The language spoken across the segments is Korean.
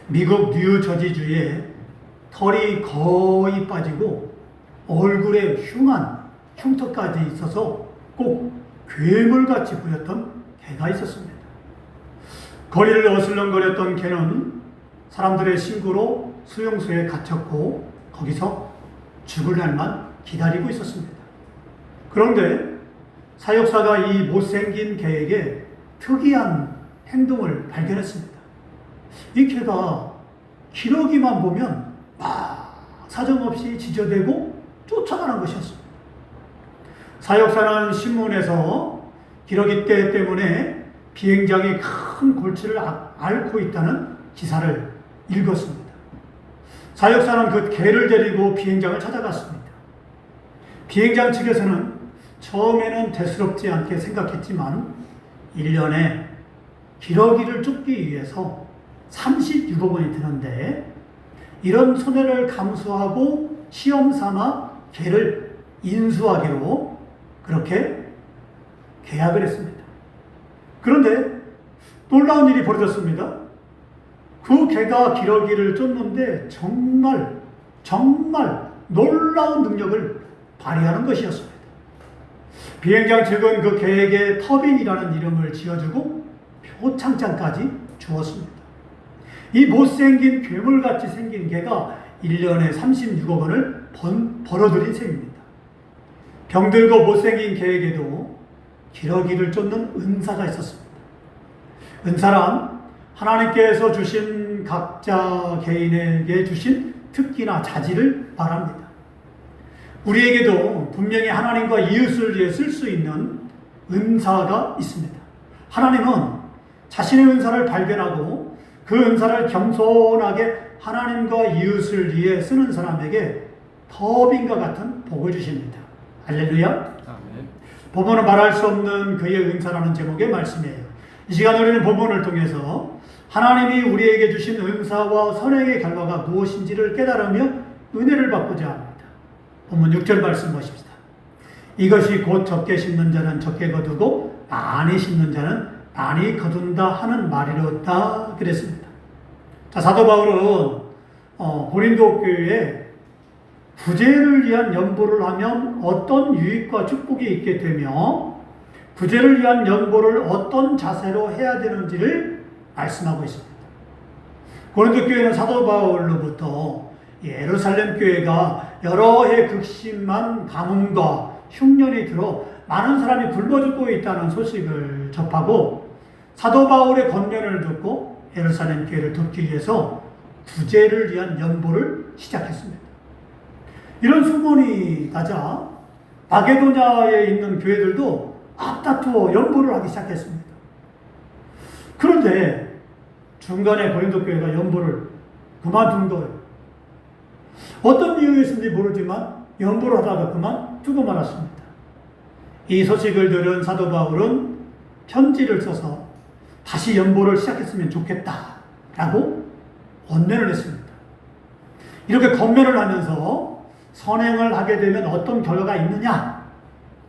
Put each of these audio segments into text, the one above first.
미국 뉴저지주에 털이 거의 빠지고 얼굴에 흉한 흉터까지 있어서 꼭 괴물같이 보였던 개가 있었습니다. 거리를 어슬렁거렸던 개는 사람들의 신고로 수용소에 갇혔고 거기서 죽을 날만 기다리고 있었습니다. 그런데 사역사가 이 못생긴 개에게 특이한 행동을 발견했습니다. 이 개가 기러기만 보면 막 사정없이 지저대고 쫓아가는 것이었습니다. 사역사는 신문에서 기러기 떼 때문에 비행장이 큰 골치를 앓고 있다는 기사를 읽었습니다. 사역사는 그 개를 데리고 비행장을 찾아갔습니다. 비행장 측에서는 처음에는 대수롭지 않게 생각했지만 1년에 기러기를 쫓기 위해서 36억 원이 드는데 이런 손해를 감수하고 시험 삼아 개를 인수하기로 그렇게 계약을 했습니다. 그런데 놀라운 일이 벌어졌습니다. 그 개가 기러기를 쫓는데 정말 놀라운 능력을 발휘하는 것이었습니다. 비행장 측은 그 개에게 터빈이라는 이름을 지어주고 표창장까지 주었습니다. 이 못생긴 괴물같이 생긴 개가 1년에 36억 원을 벌어들인 셈입니다. 병들고 못생긴 개에게도 기러기를 쫓는 은사가 있었습니다. 은사란 하나님께서 주신 각자 개인에게 주신 특기나 자질을 말합니다. 우리에게도 분명히 하나님과 이웃을 위해 쓸 수 있는 은사가 있습니다. 하나님은 자신의 은사를 발견하고 그 은사를 겸손하게 하나님과 이웃을 위해 쓰는 사람에게 터빈과 같은 복을 주십니다. 할렐루야. 아멘. 본문은 말할 수 없는 그의 은사라는 제목의 말씀이에요. 이 시간 우리는 본문을 통해서 하나님이 우리에게 주신 은사와 선행의 결과가 무엇인지를 깨달으며 은혜를 받고자 합니다. 본문 6절 말씀 보십시다. 이것이 곧 적게 심는 자는 적게 거두고 많이 심는 자는 많이 거둔다 하는 말이로다 그랬습니다. 자, 사도 바울은 고린도 교회에 부재를 위한 연보를 하면 어떤 유익과 축복이 있게 되며 부재를 위한 연보를 어떤 자세로 해야 되는지를 말씀하고 있습니다. 고린도 교회는 사도 바울로부터 예루살렘 교회가 여러 해 극심한 가뭄과 흉년이 들어 많은 사람이 굶어 죽고 있다는 소식을 접하고 사도 바울의 권면을 듣고 예루살렘 교회를 돕기 위해서 부재를 위한 연보를 시작했습니다. 이런 소문이 나자 마게도냐에 있는 교회들도 앞다투어 연보를 하기 시작했습니다. 그런데 중간에 고린도 교회가 연보를 그만둔 거예요. 어떤 이유였는지 모르지만 연보를 하다가 그만두고 말았습니다. 이 소식을 들은 사도 바울은 편지를 써서 다시 연보를 시작했으면 좋겠다라고 권면을 했습니다. 이렇게 권면을 하면서 선행을 하게 되면 어떤 결과가 있느냐,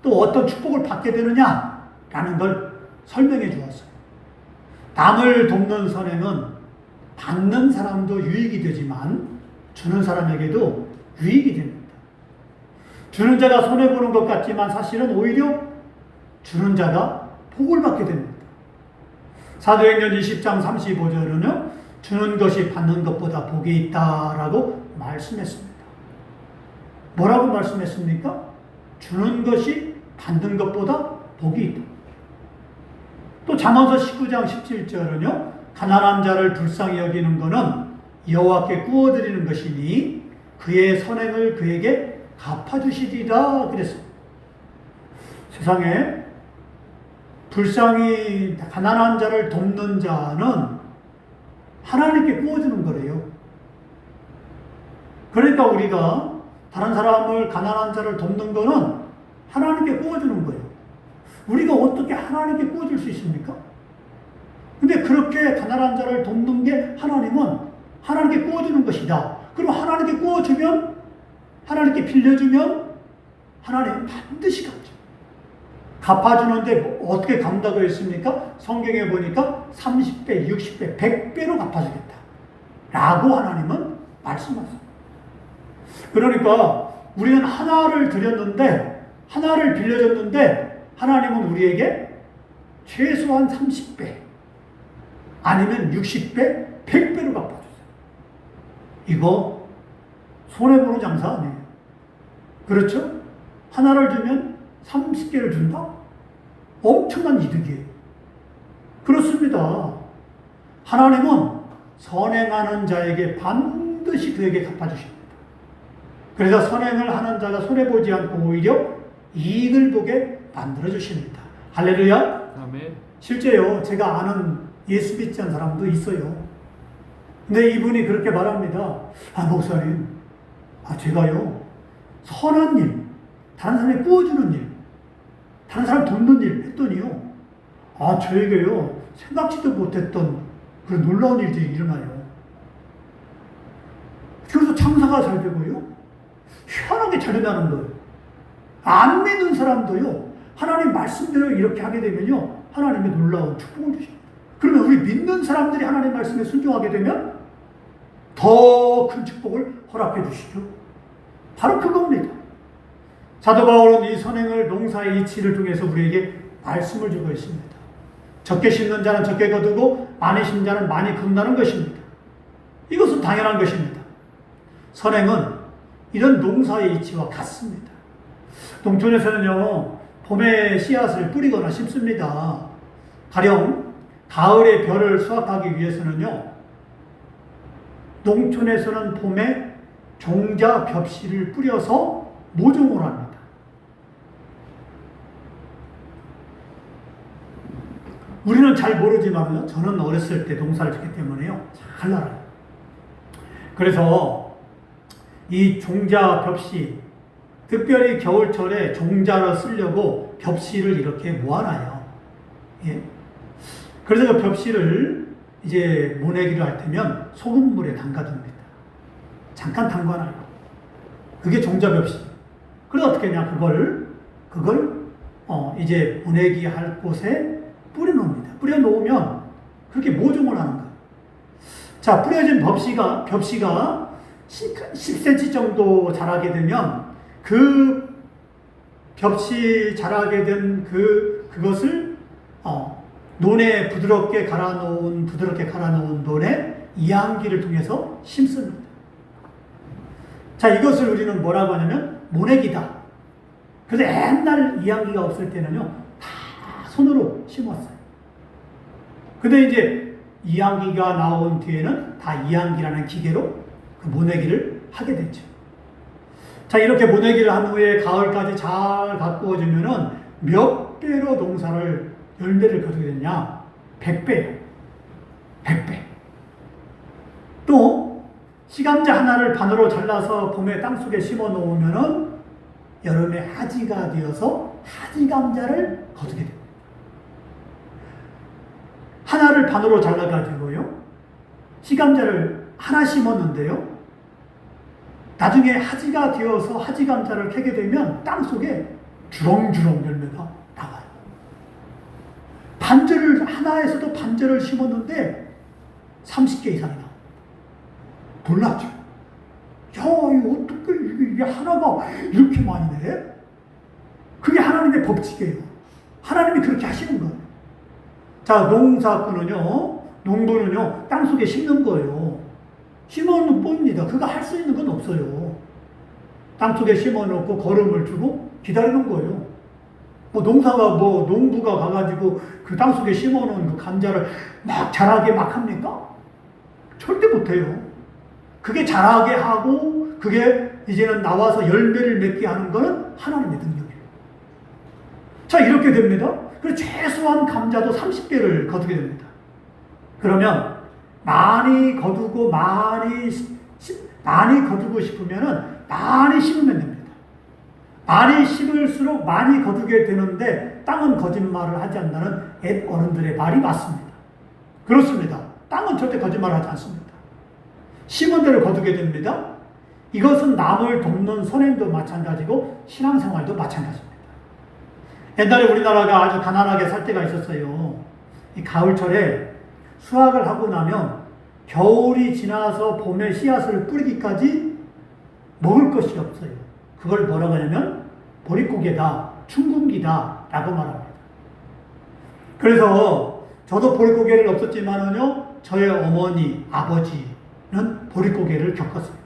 또 어떤 축복을 받게 되느냐라는 걸 설명해 주었어요. 남을 돕는 선행은 받는 사람도 유익이 되지만 주는 사람에게도 유익이 됩니다. 주는 자가 손해보는 것 같지만 사실은 오히려 주는 자가 복을 받게 됩니다. 사도행전 20장 35절은요, 주는 것이 받는 것보다 복이 있다라고 말씀했습니다. 뭐라고 말씀했습니까? 주는 것이 받는 것보다 복이 있다. 또 잠언서 19장 17절은요, 가난한 자를 불쌍히 여기는 것은 여호와께 구워드리는 것이니 그의 선행을 그에게 갚아주시리라 그랬습니다. 세상에 불쌍히 가난한 자를 돕는 자는 하나님께 구워주는 거래요. 그러니까 우리가 다른 사람을 가난한 자를 돕는 거는 하나님께 구워주는 거예요. 우리가 어떻게 하나님께 구워줄 수 있습니까? 근데 그렇게 가난한 자를 돕는 게 하나님은 하나님께 구워주는 것이다. 그럼 하나님께 구워주면, 하나님께 빌려주면 하나님은 반드시 갚죠. 갚아주는데 어떻게 갚는다고 했습니까? 성경에 보니까 30배, 60배, 100배로 갚아주겠다 라고 하나님은 말씀하세요. 그러니까 우리는 하나를 드렸는데, 하나를 빌려줬는데, 하나님은 우리에게 최소한 30배, 아니면 60배, 100배로 갚아주세요. 이거 손해보는 장사 아니에요. 그렇죠? 하나를 주면 30개를 준다? 엄청난 이득이에요. 그렇습니다. 하나님은 선행하는 자에게 반드시 그에게 갚아주십니다. 그래서 선행을 하는 자가 손해보지 않고 오히려 이익을 보게 만들어주십니다. 할렐루야. 아멘. 실제요, 제가 아는 예수 믿지 않은 사람도 있어요. 근데 이분이 그렇게 말합니다. 목사님, 제가요, 선한 일, 다른 사람이 구워주는 일, 다른 사람 돕는 일 했더니요, 저에게요, 생각지도 못했던 그런 놀라운 일들이 일어나요. 그래서 장사가 잘 되고요, 희한하게 잘 된다는 거예요. 안 믿는 사람도요, 하나님 말씀대로 이렇게 하게 되면요, 하나님의 놀라운 축복을 주십니다. 그러면 우리 믿는 사람들이 하나님 말씀에 순종하게 되면 더 큰 축복을 허락해 주시죠. 바로 그겁니다. 사도 바울은 이 선행을 농사의 이치를 통해서 우리에게 말씀을 주고 있습니다. 적게 심는 자는 적게 거두고 많이 심는 자는 많이 거둔다는 것입니다. 이것은 당연한 것입니다. 선행은 이런 농사의 이치와 같습니다. 농촌에서는요, 봄에 씨앗을 뿌리거나 심습니다. 가령 가을에 벼를 수확하기 위해서는요, 농촌에서는 봄에 종자 벽씨를 뿌려서 모종을 합니다. 우리는 잘 모르지만 저는 어렸을 때 농사를 짓기 때문에요, 잘 알아요. 그래서 이 종자 벽씨, 특별히 겨울철에 종자를 쓰려고 벽씨를 이렇게 모아놔요. 예? 그래서 그 벽씨를 이제 모내기를 할 때면 소금물에 담가줍니다. 잠깐 담가놔요. 그게 종자 벽씨. 그래서 어떻게 하냐, 그걸 이제 모내기 할 곳에 뿌려놓습니다. 뿌려놓으면 그렇게 모종을 하는 거예요. 자, 뿌려진 벽씨가 10cm 정도 자라게 되면 그 벽씨 자라게 된 그것을 논에 부드럽게 갈아 놓은 논에 이항기를 통해서 심습니다. 자, 이것을 우리는 뭐라고 하냐면 모내기다. 그래서 옛날 이항기가 없을 때는요, 다 손으로 심었어요. 근데 이제 이항기가 나온 뒤에는 다 이항기라는 기계로 그 모내기를 하게 됐죠. 자, 이렇게 모내기를 한 후에 가을까지 잘 가꾸어지면은 몇 배로 농사를, 열매를 거두게 되냐? 100배요. 100배. 또, 시감자 하나를 반으로 잘라서 봄에 땅속에 심어 놓으면은 여름에 하지가 되어서 하지감자를 거두게 됩니다. 하나를 반으로 잘라가지고요, 시감자를 하나 심었는데요, 나중에 하지가 되어서 하지감자를 캐게 되면 땅속에 주렁주렁 열매가 나와요. 하나에서도 반절을 심었는데 30개 이상이 나옵니다. 놀랍죠? 야, 이거 어떻게 이게 하나가 이렇게 많이 내? 그게 하나님의 법칙이에요. 하나님이 그렇게 하시는 거예요. 자, 농부는요, 땅속에 심는 거예요. 심어놓은 봅니다. 그거 할 수 있는 건 없어요. 땅속에 심어놓고 거름을 주고 기다리는 거예요. 농부가 가가지고 그 땅속에 심어놓은 그 감자를 막 자라게 막 합니까? 절대 못해요. 그게 자라게 하고, 그게 이제는 나와서 열매를 맺게 하는 거는 하나님의 능력이에요. 자, 이렇게 됩니다. 그래서 최소한 감자도 30개를 거두게 됩니다. 그러면 많이 거두고 많이 거두고 싶으면은 많이 심으면 됩니다. 많이 심을수록 많이 거두게 되는데 땅은 거짓말을 하지 않는다는 옛 어른들의 말이 맞습니다. 그렇습니다. 땅은 절대 거짓말을 하지 않습니다. 심은 대로 거두게 됩니다. 이것은 남을 돕는 선행도 마찬가지고 신앙생활도 마찬가지입니다. 옛날에 우리나라가 아주 가난하게 살 때가 있었어요. 이 가을철에 수확을 하고 나면 겨울이 지나서 봄에 씨앗을 뿌리기까지 먹을 것이 없어요. 그걸 뭐라고 하냐면 보릿고개다, 충군기다 라고 말합니다. 그래서 저도 보릿고개를 없었지만은요, 저의 어머니, 아버지는 보릿고개를 겪었어요.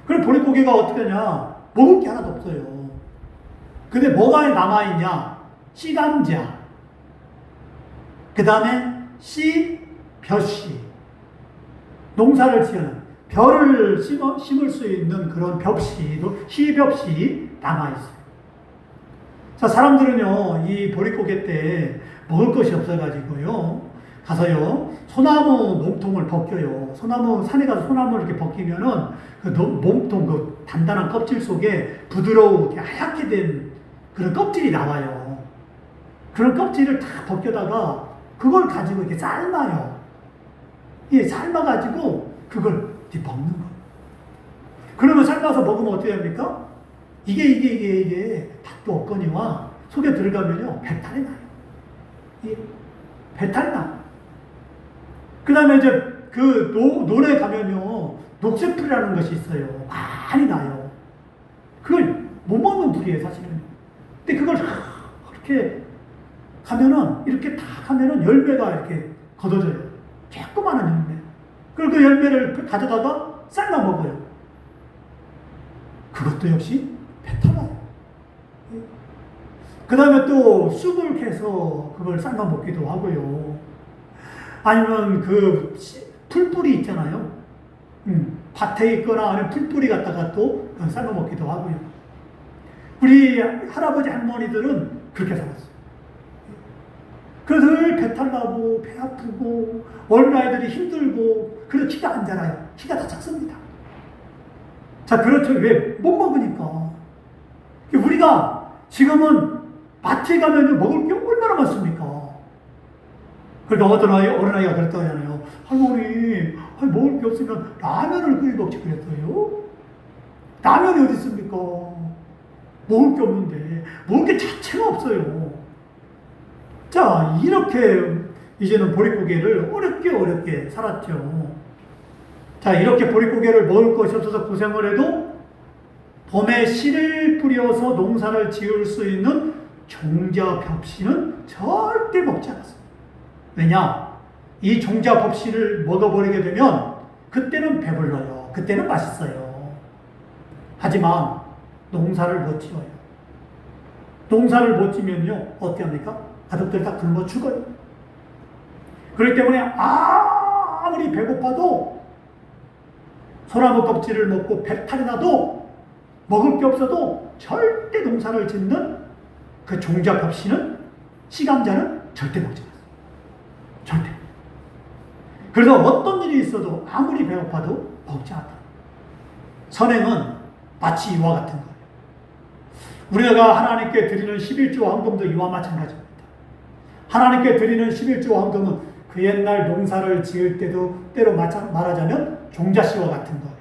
그럼 보릿고개가 어떻게 하냐? 먹을 게 하나도 없어요. 근데 뭐가 남아있냐? 씨감자, 그 다음에 씨, 벼씨, 농사를 지어는 벼를 심을 수 있는 그런 벽씨도 씨벽씨 남아있어요. 자, 사람들은요, 이 보릿고개 때 먹을 것이 없어가지고요, 가서요, 소나무 몸통을 벗겨요. 산에 가서 소나무를 이렇게 벗기면은 그 몸통, 그 단단한 껍질 속에 부드러우게 하얗게 된 그런 껍질이 나와요. 그런 껍질을 다 벗겨다가 그걸 가지고 이렇게 삶아요. 예, 삶아가지고 그걸 이렇게 먹는 거예요. 그러면 삶아서 먹으면 어떻게 합니까? 이게 닭도 없거니와 속에 들어가면요, 배탈이 나요. 예, 배탈이 나요. 그 다음에 이제 그 논에 가면요, 녹색풀이라는 것이 있어요. 많이 나요. 그걸 못 먹는 풀이에요, 사실은. 근데 그걸 이렇게 가면은, 이렇게 딱 하면은 열매가 이렇게 걷어져요. 조그마한 열매. 그리고 그 열매를 가져다가 삶아 먹어요. 그것도 역시 배탈나요. 그 다음에 또 쑥을 캐서 그걸 삶아 먹기도 하고요. 아니면 그 풀뿌리 있잖아요. 밭에 있거나 아니면 풀뿌리 갖다가 또 삶아 먹기도 하고요. 우리 할아버지 할머니들은 그렇게 살았어요. 그래서 늘 배탈 나고 배 아프고 어린아이들이 힘들고 그래서 키가 안 자라요. 키가 다 작습니다. 자, 그렇죠. 왜? 못 먹으니까. 우리가 지금은 마트에 가면 먹을 게 얼마나 많습니까? 그러니까 어떤 어린아이가 그랬다고 하잖아요. 할머니, 먹을 게 없으면 라면을 끓여 먹지 그랬어요. 라면이 어디 있습니까? 먹을 게 없는데, 먹을 게 자체가 없어요. 자, 이렇게 이제는 보릿고개를 어렵게 살았죠. 자, 이렇게 보릿고개를 먹을 것이 없어서 고생을 해도 봄에 씨를 뿌려서 농사를 지을 수 있는 종자 벽씨는 절대 먹지 않았어요. 왜냐? 이 종자 벽씨를 먹어버리게 되면 그때는 배불러요. 그때는 맛있어요. 하지만 농사를 못 지어요. 농사를 못 지면요, 어떻게 합니까? 가족들 다 굶어 죽어요. 그렇기 때문에 아무리 배고파도 소나무 껍질을 먹고 배탈이 나도 먹을 게 없어도 절대 농사를 짓는 그 종자 벽씨는, 씨감자는 절대 먹지 않아요. 절대. 그래서 어떤 일이 있어도 아무리 배고파도 먹지 않다. 선행은 마치 이와 같은 거예요. 우리가 하나님께 드리는 11조 헌금도 이와 마찬가지입니다. 하나님께 드리는 11조 헌금은 그 옛날 농사를 지을 때도 때로 말하자면 종자씨와 같은 거예요.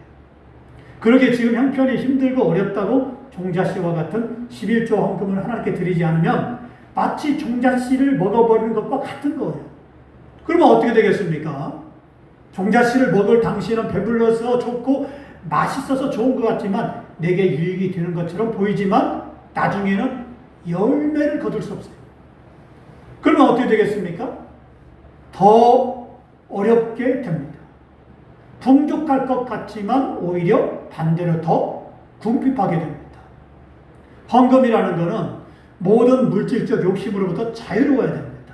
그렇게 지금 형편이 힘들고 어렵다고 종자씨와 같은 11조 헌금을 하나님께 드리지 않으면 마치 종자씨를 먹어버리는 것과 같은 거예요. 그러면 어떻게 되겠습니까? 종자씨를 먹을 당시에는 배불러서 좋고 맛있어서 좋은 것 같지만 내게 유익이 되는 것처럼 보이지만 나중에는 열매를 거둘 수 없어요. 그러면 어떻게 되겠습니까? 더 어렵게 됩니다. 풍족할 것 같지만 오히려 반대로 더 궁핍하게 됩니다. 헌금이라는 것은 모든 물질적 욕심으로부터 자유로워야 됩니다.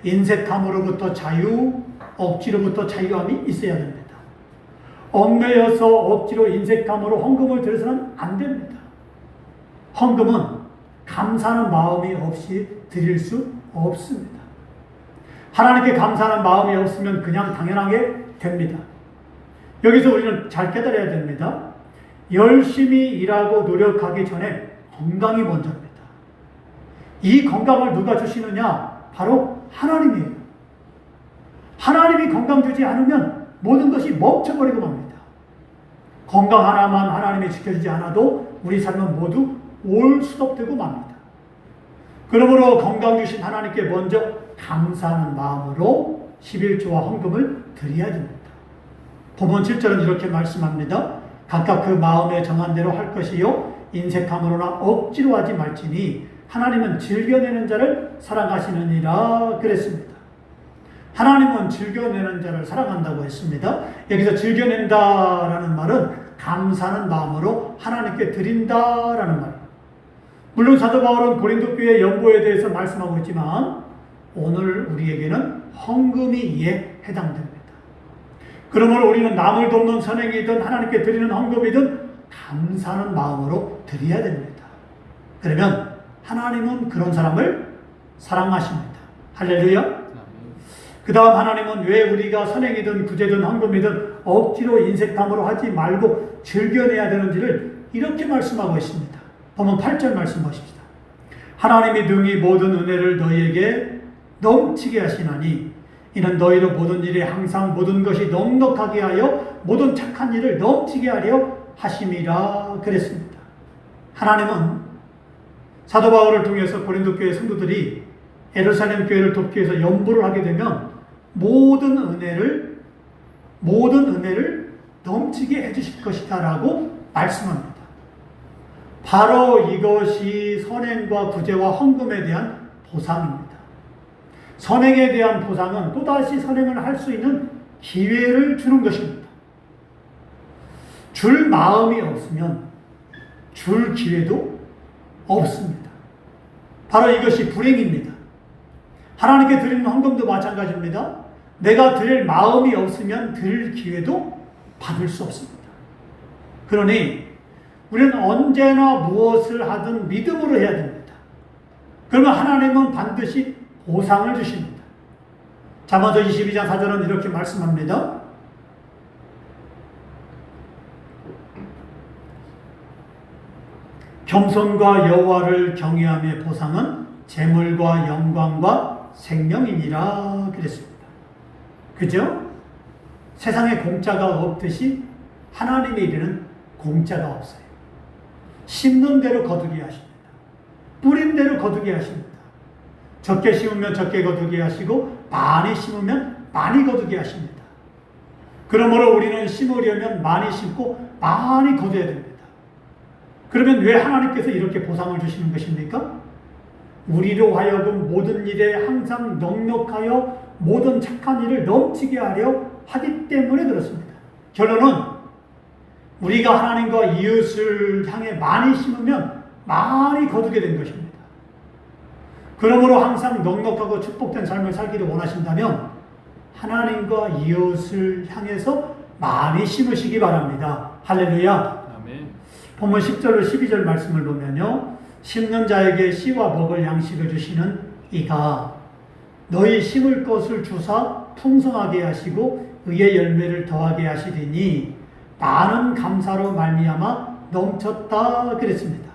인색함으로부터 자유, 억지로부터 자유함이 있어야 됩니다. 얽매여서 억지로 인색함으로 헌금을 드려서는 안 됩니다. 헌금은 감사하는 마음이 없이 드릴 수 없습니다. 하나님께 감사하는 마음이 없으면 그냥 당연하게 됩니다. 여기서 우리는 잘 깨달아야 됩니다. 열심히 일하고 노력하기 전에 건강이 먼저입니다. 이 건강을 누가 주시느냐? 바로 하나님이에요. 하나님이 건강 주지 않으면 모든 것이 멈춰버리고 맙니다. 건강 하나만 하나님이 지켜주지 않아도 우리 삶은 모두 올수덕되고 맙니다. 그러므로 건강 주신 하나님께 먼저 감사하는 마음으로 11조와 헌금을 드려야 됩니다. 본문 7절은 이렇게 말씀합니다. 각각 그 마음에 정한 대로 할 것이요 인색함으로나 억지로 하지 말지니 하나님은 즐겨내는 자를 사랑하시느니라 그랬습니다. 하나님은 즐겨내는 자를 사랑한다고 했습니다. 여기서 즐겨낸다라는 말은 감사하는 마음으로 하나님께 드린다라는 말입니다. 물론 사도 바울은 고린도 교회 연보에 대해서 말씀하고 있지만 오늘 우리에게는 헌금이 이에 해당됩니다. 그러므로 우리는 남을 돕는 선행이든 하나님께 드리는 헌금이든 감사하는 마음으로 드려야 됩니다. 그러면 하나님은 그런 사람을 사랑하십니다. 할렐루야. 그 다음 하나님은 왜 우리가 선행이든 구제든 헌금이든 억지로 인색함으로 하지 말고 즐겨내야 되는지를 이렇게 말씀하고 있습니다. 보면 8절 말씀 보십시다. 하나님이 능히 모든 은혜를 너희에게 넘치게 하시나니 이는 너희로 모든 일에 항상 모든 것이 넉넉하게 하여 모든 착한 일을 넘치게 하려 하심이라 그랬습니다. 하나님은 사도 바울을 통해서 고린도 교회 성도들이 예루살렘 교회를 돕기 위해서 연보를 하게 되면 모든 은혜를 넘치게 해주실 것이다라고 말씀합니다. 바로 이것이 선행과 구제와 헌금에 대한 보상입니다. 선행에 대한 보상은 또다시 선행을 할 수 있는 기회를 주는 것입니다. 줄 마음이 없으면 줄 기회도 없습니다. 바로 이것이 불행입니다. 하나님께 드리는 헌금도 마찬가지입니다. 내가 드릴 마음이 없으면 드릴 기회도 받을 수 없습니다. 그러니 우리는 언제나 무엇을 하든 믿음으로 해야 됩니다. 그러면 하나님은 반드시 보상을 주십니다. 잠언서 22장 4절은 이렇게 말씀합니다. 겸손과 여호와를 경외함의 보상은 재물과 영광과 생명이니라 그랬습니다. 그죠? 세상에 공짜가 없듯이 하나님의 일에는 공짜가 없어요. 심는 대로 거두게 하십니다. 뿌린 대로 거두게 하십니다. 적게 심으면 적게 거두게 하시고 많이 심으면 많이 거두게 하십니다. 그러므로 우리는 심으려면 많이 심고 많이 거둬야 됩니다. 그러면 왜 하나님께서 이렇게 보상을 주시는 것입니까? 우리로 하여금 모든 일에 항상 넉넉하여 모든 착한 일을 넘치게 하려 하기 때문에 그렇습니다. 결론은 우리가 하나님과 이웃을 향해 많이 심으면 많이 거두게 된 것입니다. 그러므로 항상 넉넉하고 축복된 삶을 살기를 원하신다면 하나님과 이웃을 향해서 많이 심으시기 바랍니다. 할렐루야. 아멘. 본문 10절로 12절 말씀을 보면요. 심는 자에게 씨와 먹을 양식을 주시는 이가 너희 심을 것을 주사 풍성하게 하시고 의의 열매를 더하게 하시리니 많은 감사로 말미암아 넘쳤다 그랬습니다.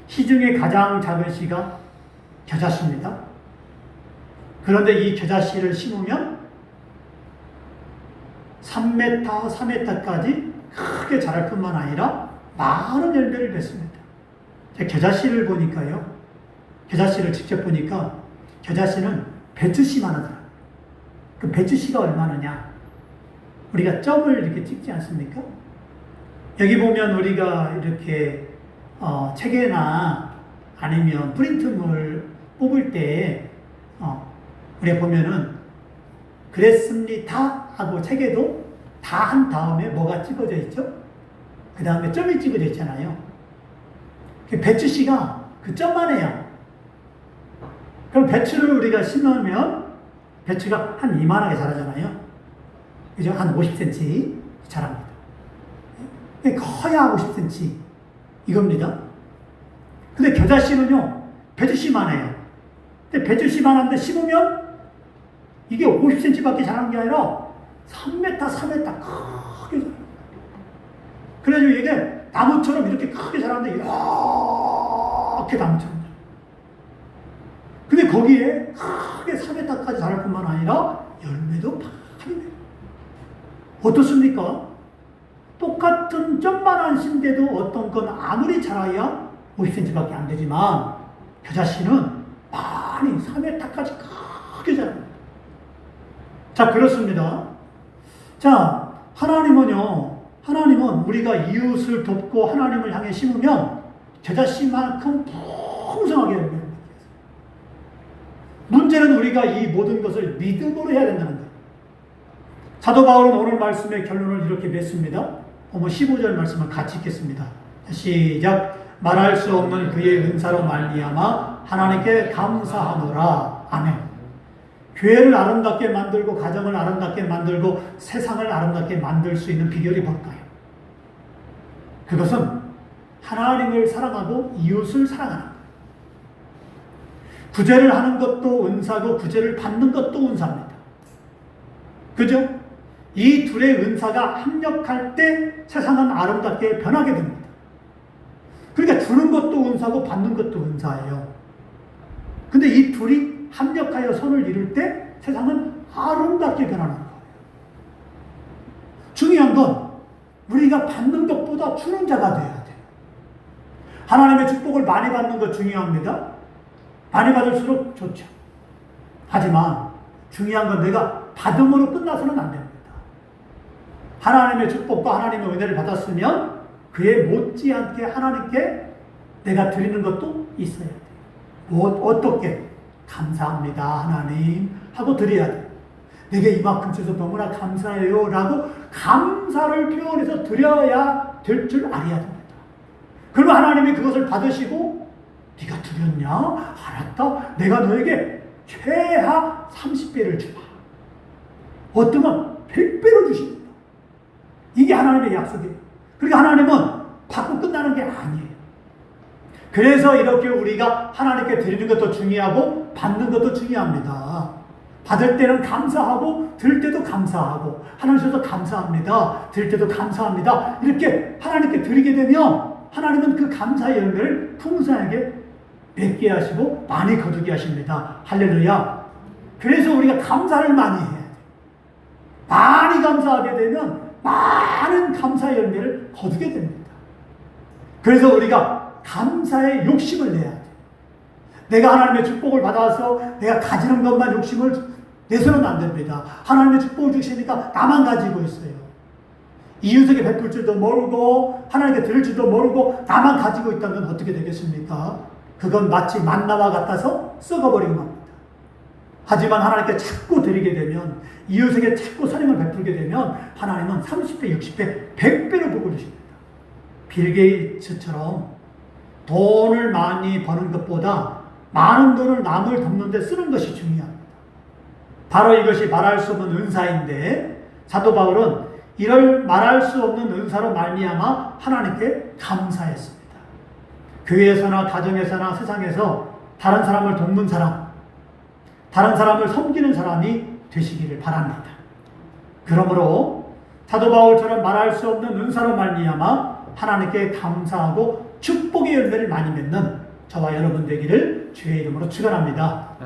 시 중에 가장 작은 씨가 겨자씨입니다. 그런데 이 겨자씨를 심으면 3m, 4m까지 크게 자랄 뿐만 아니라 많은 열매를 맺습니다. 제가 겨자씨를 보니까요. 겨자씨를 직접 보니까 겨자씨는 배추씨만 하더라고요. 그 배추씨가 얼마나냐? 우리가 점을 이렇게 찍지 않습니까? 여기 보면 우리가 이렇게 책에나 아니면 프린트물 뽑을 때 우리가 보면은 그랬습니다 하고 책에도 다 한 다음에 뭐가 찍어져 있죠? 그 다음에 점이 찍어져 있잖아요. 배추씨가 그 점만 해요. 그럼 배추를 우리가 심으면 배추가 한 이만하게 자라잖아요. 그죠? 한 50cm 자랍니다. 커야 50cm 이겁니다. 근데 겨자씨는요, 배추씨만 해요. 근데 배추씨만 한데 심으면 이게 50cm밖에 자란 게 아니라 3m, 4m 크게 자라요. 그래가지고 이게 나무처럼 이렇게 크게 자라는데 이렇게 나무처럼 자라요. 근데 거기에 크게 4m까지 자랄 뿐만 아니라 열매도 많이 내요. 어떻습니까? 똑같은 점만한 씨인데도 어떤 건 아무리 자라야 50cm밖에 안 되지만 겨자씨는 많이 3m까지 크게 자랍니다. 자, 그렇습니다. 자, 하나님은 우리가 이웃을 돕고 하나님을 향해 심으면 제자씨만큼 풍성하게 열매를 맺게. 문제는 우리가 이 모든 것을 믿음으로 해야 된다는 거예요. 사도 바울은 오늘 말씀의 결론을 이렇게 맺습니다. 15절 말씀을 같이 읽겠습니다. 시작. 말할 수 없는 그의 은사로 말미암아 하나님께 감사하노라. 아멘. 교회를 아름답게 만들고 가정을 아름답게 만들고 세상을 아름답게 만들 수 있는 비결이 뭘까요? 그것은 하나님을 사랑하고 이웃을 사랑하는 거예요. 구제를 하는 것도 은사고 구제를 받는 것도 은사입니다. 그죠? 이 둘의 은사가 합력할 때 세상은 아름답게 변하게 됩니다. 그러니까 주는 것도 은사고 받는 것도 은사예요. 근데 이 둘이 합력하여 선을 이룰 때 세상은 아름답게 변하는 거예요. 중요한 건 우리가 받는 것보다 주는 자가 되어야 돼요. 하나님의 축복을 많이 받는 것 중요합니다. 많이 받을수록 좋죠. 하지만 중요한 건 내가 받음으로 끝나서는 안 됩니다. 하나님의 축복과 하나님의 은혜를 받았으면 그에 못지않게 하나님께 내가 드리는 것도 있어야 돼요. 어떻게? 감사합니다 하나님 하고 드려야 돼요. 내게 이만큼 주셔서 너무나 감사해요 라고 감사를 표현해서 드려야 될 줄 알아야 됩니다. 그러면 하나님이 그것을 받으시고 네가 드렸냐? 알았다. 내가 너에게 최하 30배를 주마. 어떠면 100배로 주십니다. 이게 하나님의 약속이에요. 그러니까 하나님은 받고 끝나는 게 아니에요. 그래서 이렇게 우리가 하나님께 드리는 것도 중요하고 받는 것도 중요합니다. 받을 때는 감사하고 들 때도 감사하고 하나님 주셔서 감사합니다. 들 때도 감사합니다. 이렇게 하나님께 드리게 되면 하나님은 그 감사의 열매를 풍성하게 맺게 하시고 많이 거두게 하십니다. 할렐루야. 그래서 우리가 감사를 많이 해야 돼요. 많이 감사하게 되면 많은 감사의 열매를 거두게 됩니다. 그래서 우리가 감사의 욕심을 내야 돼. 내가 하나님의 축복을 받아서 내가 가지는 것만 욕심을 내서는 안 됩니다. 하나님의 축복을 주시니까 나만 가지고 있어요. 이웃에게 베풀 줄도 모르고 하나님께 드릴 줄도 모르고 나만 가지고 있다면 어떻게 되겠습니까? 그건 마치 만나와 같아서 썩어버리고 맙니다. 하지만 하나님께 자꾸 드리게 되면 이웃에게 자꾸 선행을 베풀게 되면 하나님은 30배, 60배, 100배로 복을 주십니다. 빌 게이츠처럼 돈을 많이 버는 것보다 많은 돈을 남을 돕는 데 쓰는 것이 중요합니다. 바로 이것이 말할 수 없는 은사인데 사도 바울은 이를 말할 수 없는 은사로 말미암아 하나님께 감사했습니다. 교회에서나 가정에서나 세상에서 다른 사람을 돕는 사람, 다른 사람을 섬기는 사람이 되시기를 바랍니다. 그러므로 사도 바울처럼 말할 수 없는 은사로 말미암아 하나님께 감사하고 축복의 열매를 많이 맺는 저와 여러분 되기를 주의 이름으로 축원합니다.